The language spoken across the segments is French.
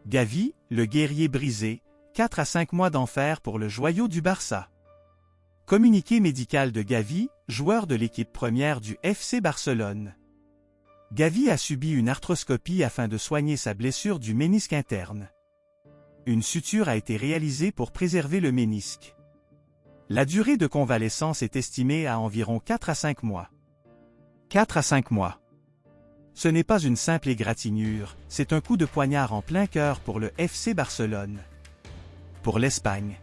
Gavi, le guerrier brisé, 4 à 5 mois d'enfer pour le joyau du Barça. Communiqué médical de Gavi, joueur de l'équipe première du FC Barcelone. Gavi a subi une arthroscopie afin de soigner sa blessure du ménisque interne. Une suture a été réalisée pour préserver le ménisque. La durée de convalescence est estimée à environ 4 à 5 mois. 4 à 5 mois. Ce n'est pas une simple égratignure, c'est un coup de poignard en plein cœur pour le FC Barcelone. Pour l'Espagne.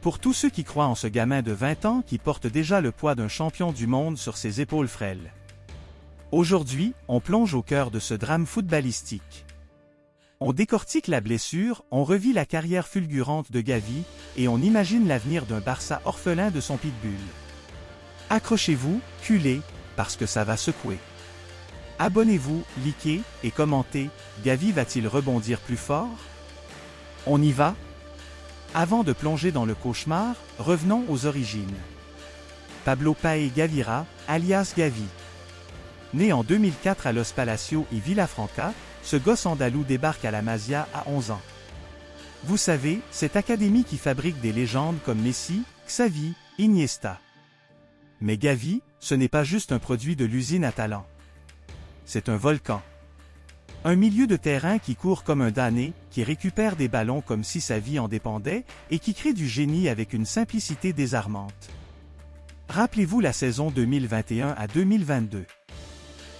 Pour tous ceux qui croient en ce gamin de 20 ans qui porte déjà le poids d'un champion du monde sur ses épaules frêles. Aujourd'hui, on plonge au cœur de ce drame footballistique. On décortique la blessure, on revit la carrière fulgurante de Gavi, et on imagine l'avenir d'un Barça orphelin de son pitbull. Accrochez-vous, culés, parce que ça va secouer. Abonnez-vous, likez et commentez, Gavi va-t-il rebondir plus fort? On y va? Avant de plonger dans le cauchemar, revenons aux origines. Pablo Pae Gavira, alias Gavi. Né en 2004 à Los Palacios et Villafranca, ce gosse andalou débarque à la Masia à 11 ans. Vous savez, cette académie qui fabrique des légendes comme Messi, Xavi, Iniesta. Mais Gavi, ce n'est pas juste un produit de l'usine à talent. C'est un volcan. Un milieu de terrain qui court comme un damné, qui récupère des ballons comme si sa vie en dépendait, et qui crée du génie avec une simplicité désarmante. Rappelez-vous la saison 2021 à 2022.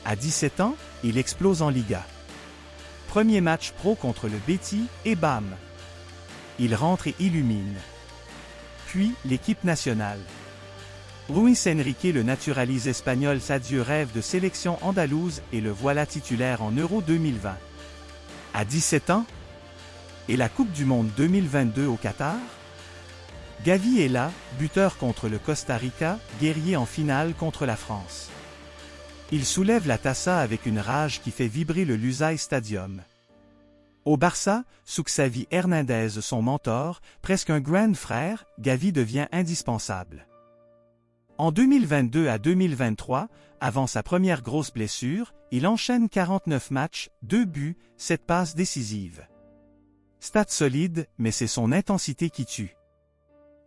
À 17 ans, il explose en Liga. Premier match pro contre le Betis, et bam! Il rentre et illumine. Puis, l'équipe nationale. Luis Enrique le naturalise espagnol s'adieu rêve de sélection andalouse et le voilà titulaire en Euro 2020. À 17 ans? Et la Coupe du Monde 2022 au Qatar? Gavi est là, buteur contre le Costa Rica, guerrier en finale contre la France. Il soulève la tassa avec une rage qui fait vibrer le Lusail Stadium. Au Barça, sous Xavi Hernandez son mentor, presque un grand frère, Gavi devient indispensable. En 2022 à 2023, avant sa première grosse blessure, il enchaîne 49 matchs, 2 buts, 7 passes décisives. Stats solides, mais c'est son intensité qui tue.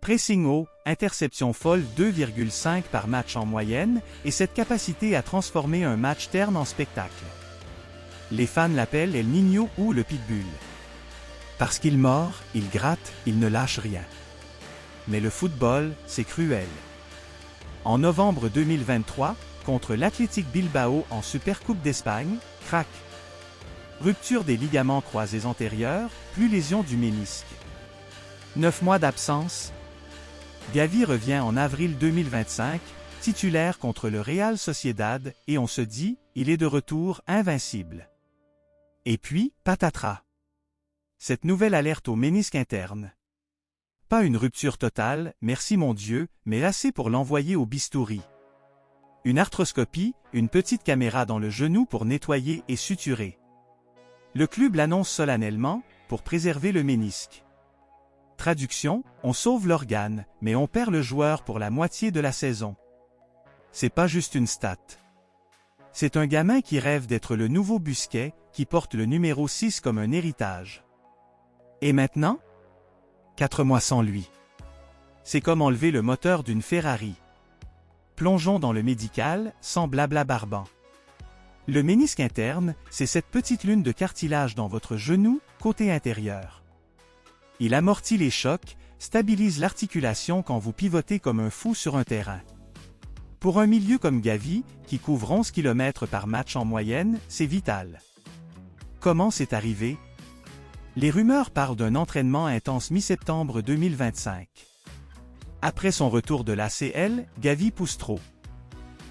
Pressing haut, interception folle 2,5 par match en moyenne, et cette capacité à transformer un match terne en spectacle. Les fans l'appellent El Niño ou le Pitbull. Parce qu'il mord, il gratte, il ne lâche rien. Mais le football, c'est cruel. En novembre 2023, contre l'Athletic Bilbao en Supercoupe d'Espagne, crac. Rupture des ligaments croisés antérieurs, plus lésion du ménisque. 9 mois d'absence. Gavi revient en avril 2025, titulaire contre le Real Sociedad, et on se dit, il est de retour invincible. Et puis, patatras. Cette nouvelle alerte au ménisque interne. Pas une rupture totale, merci mon Dieu, mais assez pour l'envoyer au bistouri. Une arthroscopie, une petite caméra dans le genou pour nettoyer et suturer. Le club l'annonce solennellement, pour préserver le ménisque. Traduction, on sauve l'organe, mais on perd le joueur pour la moitié de la saison. C'est pas juste une stat. C'est un gamin qui rêve d'être le nouveau Busquets, qui porte le numéro 6 comme un héritage. Et maintenant? 4 mois sans lui. C'est comme enlever le moteur d'une Ferrari. Plongeons dans le médical, sans blabla barbant. Le ménisque interne, c'est cette petite lune de cartilage dans votre genou, côté intérieur. Il amortit les chocs, stabilise l'articulation quand vous pivotez comme un fou sur un terrain. Pour un milieu comme Gavi, qui couvre 11 km par match en moyenne, c'est vital. Comment c'est arrivé? Les rumeurs parlent d'un entraînement intense mi-septembre 2025. Après son retour de l'ACL, Gavi pousse trop.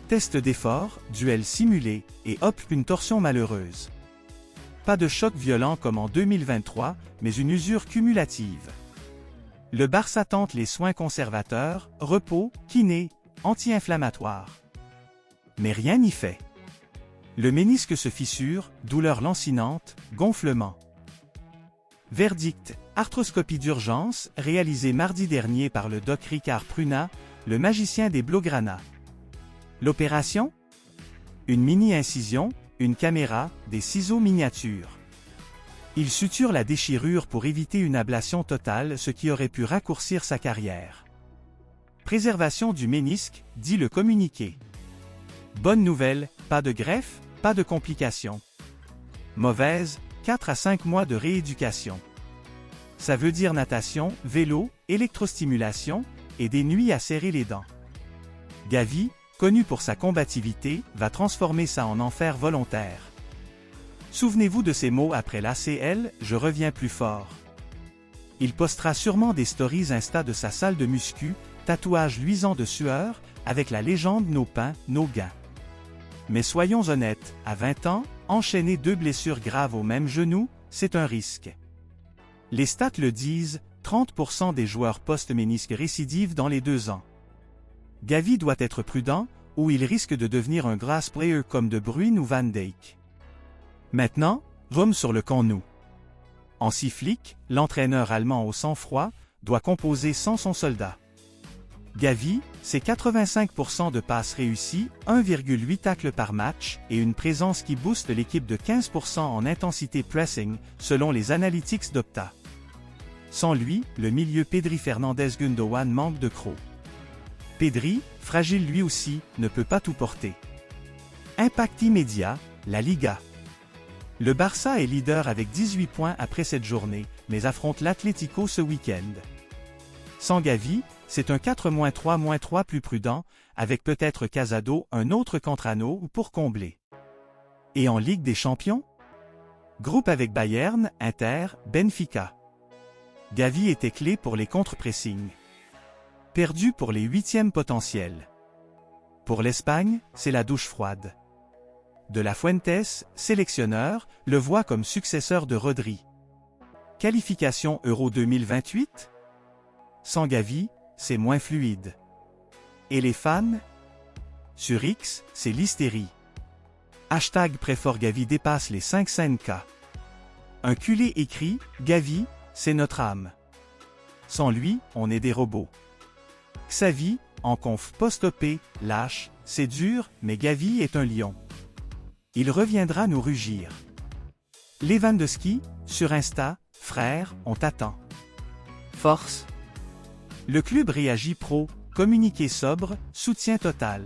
Test d'effort, duel simulé, et hop, une torsion malheureuse. Pas de choc violent comme en 2023, mais une usure cumulative. Le Barça tente les soins conservateurs, repos, kiné, anti-inflammatoires. Mais rien n'y fait. Le ménisque se fissure, douleur lancinante, gonflement. Verdict, arthroscopie d'urgence, réalisée mardi dernier par le doc Ricard Pruna, le magicien des Blaugrana. L'opération? Une mini-incision, une caméra, des ciseaux miniatures. Il suture la déchirure pour éviter une ablation totale, ce qui aurait pu raccourcir sa carrière. Préservation du ménisque, dit le communiqué. Bonne nouvelle, pas de greffe, pas de complications. Mauvaise, 4 à 5 mois de rééducation. Ça veut dire natation, vélo, électrostimulation, et des nuits à serrer les dents. Gavi, connu pour sa combativité, va transformer ça en enfer volontaire. Souvenez-vous de ces mots après l'ACL, je reviens plus fort. Il postera sûrement des stories Insta de sa salle de muscu, tatouage luisant de sueur, avec la légende nos pains, nos gains. Mais soyons honnêtes, à 20 ans, enchaîner 2 blessures graves au même genou, c'est un risque. Les stats le disent, 30% des joueurs post-ménisque récidivent dans les 2 ans. Gavi doit être prudent, ou il risque de devenir un grass player comme De Bruyne ou Van Dijk. Maintenant, Rome sur le camp nous. Hansi Flick, l'entraîneur allemand au sang-froid, doit composer sans son soldat. Gavi, c'est 85% de passes réussies, 1,8 tacles par match, et une présence qui booste l'équipe de 15% en intensité pressing, selon les analytics d'Opta. Sans lui, le milieu Pedri Fernandez Gundogan manque de crocs. Pedri, fragile lui aussi, ne peut pas tout porter. Impact immédiat, la Liga. Le Barça est leader avec 18 points après cette journée, mais affronte l'Atlético ce week-end. Sans Gavi, c'est un 4-3-3 plus prudent, avec peut-être Casado, un autre Cantrano pour combler. Et en Ligue des Champions? Groupe avec Bayern, Inter, Benfica. Gavi était clé pour les contre-pressings. Perdu pour les 8e potentiels. Pour l'Espagne, c'est la douche froide. De la Fuentes, sélectionneur, le voit comme successeur de Rodri. Qualification Euro 2028? Sans Gavi, c'est moins fluide. Et les fans? Sur X, c'est l'hystérie. Hashtag #PréfortGavi dépasse les 500K. Un culé écrit, Gavi, c'est notre âme. Sans lui, on est des robots. Xavi, en conf post-opé, lâche, c'est dur, mais Gavi est un lion. Il reviendra nous rugir. Lewandowski, sur Insta, frère, on t'attend. Force. Le club réagit pro, communiqué sobre, soutien total.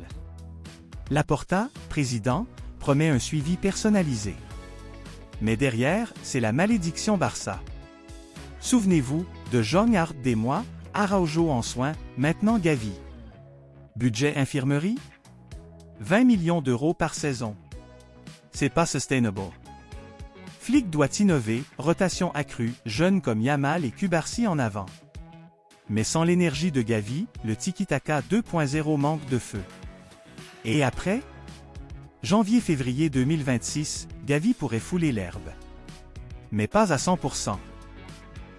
Laporta, président, promet un suivi personnalisé. Mais derrière, c'est la malédiction Barça. Souvenez-vous, de Jong Hart des mois, Araujo en soins, maintenant Gavi. Budget infirmerie? 20 millions d'euros par saison. C'est pas sustainable. Flick doit innover, rotation accrue, jeunes comme Yamal et Cubarsí en avant. Mais sans l'énergie de Gavi, le tiki-taka 2.0 manque de feu. Et après? Janvier-février 2026, Gavi pourrait fouler l'herbe. Mais pas à 100%.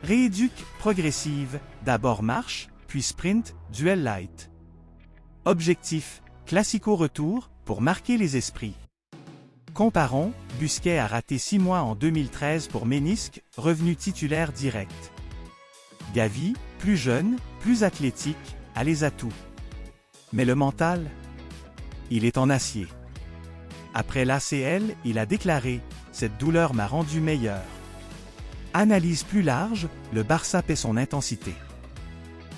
Rééduque, progressive, d'abord marche, puis sprint, duel light. Objectif, classico retour, pour marquer les esprits. Comparons, Busquets a raté 6 mois en 2013 pour ménisque, revenu titulaire direct. Gavi, plus jeune, plus athlétique, a les atouts. Mais le mental? Il est en acier. Après l'ACL, il a déclaré « Cette douleur m'a rendu meilleur ». Analyse plus large, le Barça paie son intensité.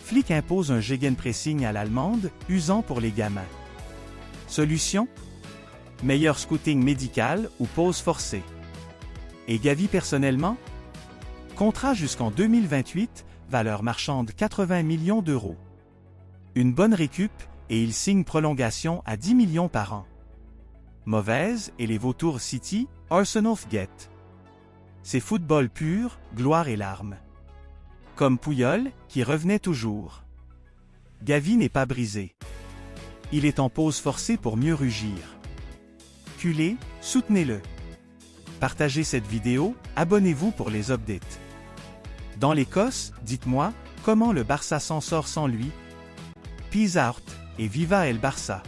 Flick impose un gegenpressing à l'allemande, usant pour les gamins. Solution? Meilleur scouting médical ou pause forcée. Et Gavi personnellement? Contrat jusqu'en 2028, valeur marchande 80 millions d'euros. Une bonne récup, et il signe prolongation à 10 millions par an. Mauvaise, et les vautours City, Arsenal get. C'est football pur, gloire et larmes. Comme Puyol, qui revenait toujours. Gavi n'est pas brisé. Il est en pause forcée pour mieux rugir. Culé, soutenez-le. Partagez cette vidéo, abonnez-vous pour les updates. Dans l'Écosse, dites-moi, comment le Barça s'en sort sans lui? Peace out, et viva el Barça!